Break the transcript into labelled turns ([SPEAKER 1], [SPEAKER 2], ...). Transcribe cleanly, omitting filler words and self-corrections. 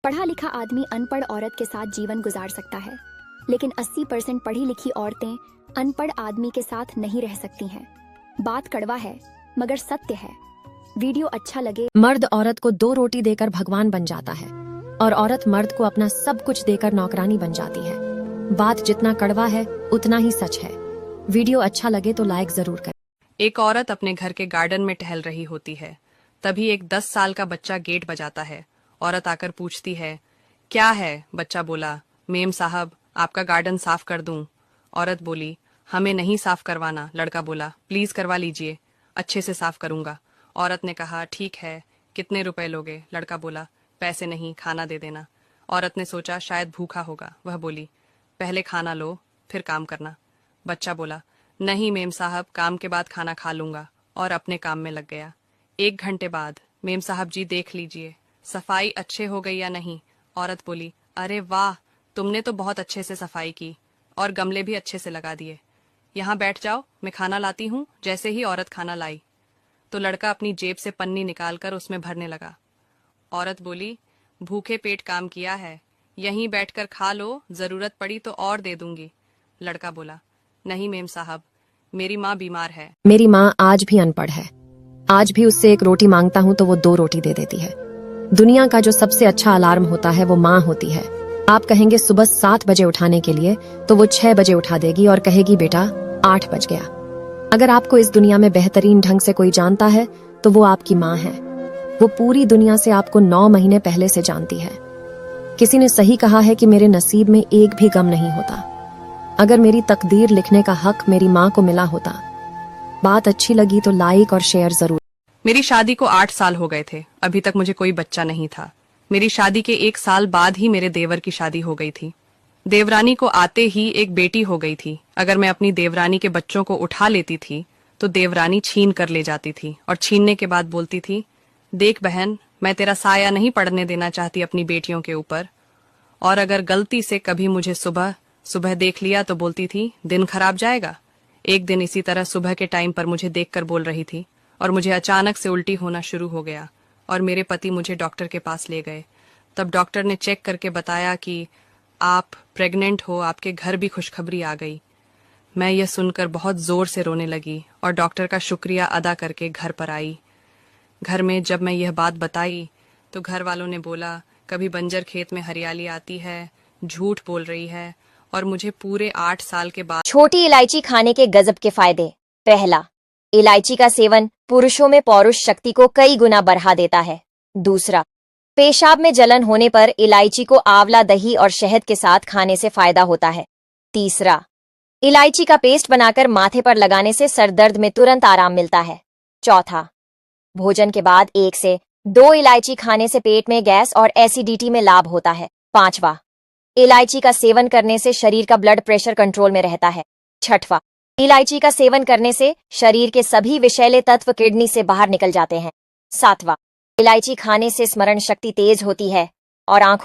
[SPEAKER 1] पढ़ा लिखा आदमी अनपढ़ औरत के साथ जीवन गुजार सकता है, लेकिन 80% पढ़ी लिखी औरतें अनपढ़ आदमी के साथ नहीं रह सकती हैं। बात कड़वा है मगर सत्य है। वीडियो अच्छा लगे।
[SPEAKER 2] मर्द औरत को 2 रोटी देकर भगवान बन जाता है और औरत मर्द को अपना सब कुछ देकर नौकरानी बन जाती है। बात जितना कड़वा है उतना ही सच है। वीडियो अच्छा लगे तो लाइक जरूर करें।
[SPEAKER 3] एक औरत अपने घर के गार्डन में टहल रही होती है। तभी एक 10 साल का बच्चा गेट बजाता है। औरत आकर पूछती है, क्या है? बच्चा बोला, मेम साहब, आपका गार्डन साफ कर दूं। औरत बोली, हमें नहीं साफ करवाना। लड़का बोला, प्लीज करवा लीजिए, अच्छे से साफ करूंगा। औरत ने कहा, ठीक है, कितने रुपए लोगे? लड़का बोला, पैसे नहीं, खाना दे देना। औरत ने सोचा शायद भूखा होगा। वह बोली, पहले खाना लो फिर काम करना। बच्चा बोला, नहीं मेम साहब, काम के बाद खाना खा लूंगा, और अपने काम में लग गया। 1 घंटे बाद, मेम साहब जी देख लीजिए, सफाई अच्छे हो गई या नहीं? औरत बोली, अरे वाह, तुमने तो बहुत अच्छे से सफाई की और गमले भी अच्छे से लगा दिए। यहाँ बैठ जाओ, मैं खाना लाती हूँ। जैसे ही औरत खाना लाई तो लड़का अपनी जेब से पन्नी निकालकर उसमें भरने लगा। औरत बोली, भूखे पेट काम किया है, यहीं बैठकर खा लो, जरूरत पड़ी तो और दे दूंगी। लड़का बोला, नहीं मेम साहब, मेरी माँ बीमार है।
[SPEAKER 2] मेरी माँ आज भी अनपढ़ है। आज भी उससे 1 रोटी मांगता हूँ तो वो 2 रोटी दे देती है। दुनिया का जो सबसे अच्छा अलार्म होता है वो माँ होती है। आप कहेंगे सुबह 7 बजे उठाने के लिए तो वो 6 बजे उठा देगी और कहेगी बेटा 8 बज गया। अगर आपको इस दुनिया में बेहतरीन ढंग से कोई जानता है तो वो आपकी माँ है। वो पूरी दुनिया से आपको 9 महीने पहले से जानती है। किसी ने सही कहा है कि मेरे नसीब में एक भी गम नहीं होता। अगर मेरी तकदीर लिखने का हक मेरी माँ को मिला होता। बात अच्छी लगी तो लाइक और शेयर जरूर।
[SPEAKER 3] मेरी शादी को 8 साल हो गए थे, अभी तक मुझे कोई बच्चा नहीं था। मेरी शादी के 1 साल बाद ही मेरे देवर की शादी हो गई थी। देवरानी को आते ही एक बेटी हो गई थी। अगर मैं अपनी देवरानी के बच्चों को उठा लेती थी तो देवरानी छीन कर ले जाती थी और छीनने के बाद बोलती थी, देख बहन, मैं तेरा साया नहीं पड़ने देना चाहती अपनी बेटियों के ऊपर। और अगर गलती से कभी मुझे सुबह सुबह देख लिया तो बोलती थी, दिन खराब जाएगा। एक दिन इसी तरह सुबह के टाइम पर मुझे देखकर बोल रही थी और मुझे अचानक से उल्टी होना शुरू हो गया और मेरे पति मुझे डॉक्टर के पास ले गए। तब डॉक्टर ने चेक करके बताया कि आप प्रेग्नेंट हो, आपके घर भी खुशखबरी आ गई। मैं यह सुनकर बहुत जोर से रोने लगी और डॉक्टर का शुक्रिया अदा करके घर पर आई। घर में जब मैं यह बात बताई तो घर वालों ने बोला, कभी बंजर खेत में हरियाली आती है, झूठ बोल रही है। और मुझे पूरे 8 साल के बाद
[SPEAKER 4] छोटी इलायची खाने के गजब के फायदे। पहला, इलायची का सेवन पुरुषों में पौरुष शक्ति को कई गुना बढ़ा देता है। दूसरा, पेशाब में जलन होने पर इलायची को आंवला दही और शहद के साथ खाने से फायदा होता है। तीसरा, इलायची का पेस्ट बनाकर माथे पर लगाने से सर दर्द में तुरंत आराम मिलता है। चौथा, भोजन के बाद 1 से 2 इलायची खाने से पेट में गैस और एसिडिटी में लाभ होता है। पांचवा, इलायची का सेवन करने से शरीर का ब्लड प्रेशर कंट्रोल में रहता है। छठवां, इलायची का सेवन करने से शरीर के सभी विषैले तत्व किडनी से बाहर निकल जाते हैं। सातवां, इलायची खाने से स्मरण शक्ति तेज होती है और आंखों